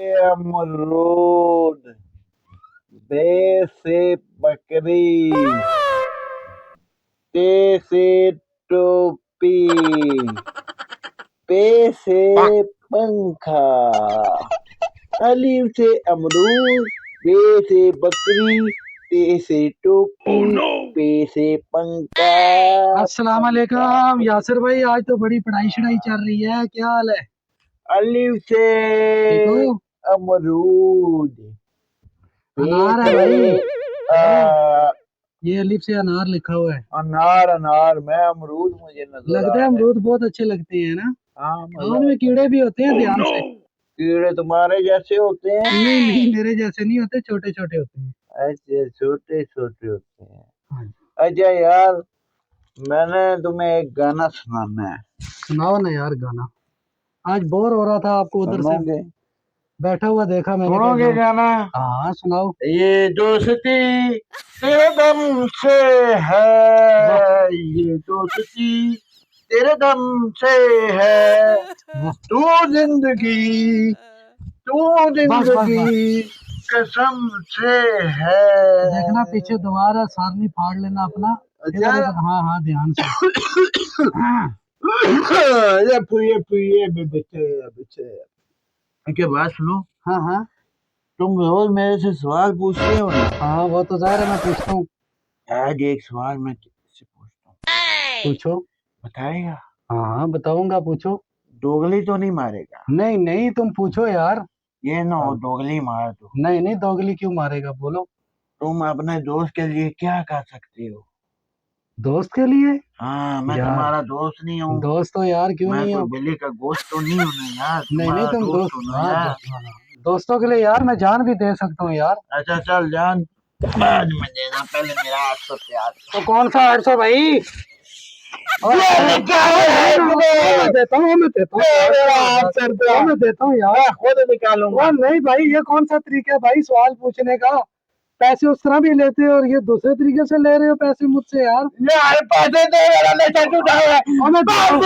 अमरूद, बे से बकरी, टे से टोपी, पे से पंखा, अलीफ से अमरूद, बे से बकरी, टे से टोपी, पे से पंखा। अस्सलाम वालेकुम यासिर भाई, आज तो बड़ी पढ़ाई शढ़ाई चल रही है, क्या हाल है? अलीफ से ठीक हो? अमरूद, अनार है भाई। ये अलिफ से अनार लिखा हुआ है। अनार अनार मैं अमरूद मुझे नजर लगता आ है रहा है। अमरूद बहुत अच्छे लगते हैं ना? हाँ हाँ, मजा उनमें आता है। कीड़े भी होते हैं, ध्यान से। कीड़े तुम्हारे जैसे होते हैं? नहीं नहीं, मेरे जैसे नहीं होते, छोटे छोटे होते हैं। ऐसे छोटे छोटे होते हैं। हाँ जी। अच्छा यार, मैंने तुम्हें एक गाना सुनाना है, सुनाओ ना यार गाना। आज बोर हो रहा था, आपको उधर से सुनोगे? बैठा हुआ देखा मैंने, कहा सुनोगे जाओ। गाना? हाँ सुनाओ। ये दोस्ती तेरे दम से है, ये दोस्ती तेरे दम से है, वाह, तू जिंदगी, तू बस बस बस। जिंदगी कसम से है। देखना पीछे दोबारा सारनी फाड़ लेना अपना। अच्छा। इधर इधर, हाँ हाँ, ध्यान से। हाँ ये पुए बच्चे बच्चे के बात सुनो। हाँ हाँ। तुम रोज मेरे से सवाल पूछते हो ना, हाँ, वो तो जाहिर है, मैं पूछता हूँ। आज एक सवाल मैं तुझसे पूछता हूँ, पूछो। बताएगा? हाँ हाँ, बताऊंगा, पूछो। दोगली तो नहीं मारेगा? नहीं नहीं, तुम पूछो यार। ये ना हो हाँ। दोगली मार दो। नहीं नहीं, दोगली क्यों मारेगा, बोलो। तुम अपने दोस्त के लिए क्या कर सकते हो? दोस्त के लिए? हाँ, मैं यार, तुम्हारा दोस्त नहीं हूँ। दोस्त तो यार क्यों मैं नहीं कोई हो? बिल्ली का गोश्त तो नहीं हूँ ना यार, नहीं नहीं, तुम्हारा तुम दोस्त दोस्त, हूँ ना हाँ यार। हाँ, हाँ। दोस्तों के लिए यार मैं जान भी दे सकता हूँ यार। अच्छा चल जान, बाद में देना, पहले मेरा 800 प्यार। तो कौन सा 800 भाई? और ये क्या है? मैं देता हूँ, मैं देता हूँ यार, मैं देता हूँ यार। खुद निकालूंगा। और नहीं भाई, ये कौन सा तरीका है भाई सवाल पूछने का? पैसे उस तरह भी लेते हो और ये दूसरे तरीके से ले रहे हो पैसे मुझसे यार। यार पैसे दे, मेरा नशा छूटा है। और मैं देता हूँ।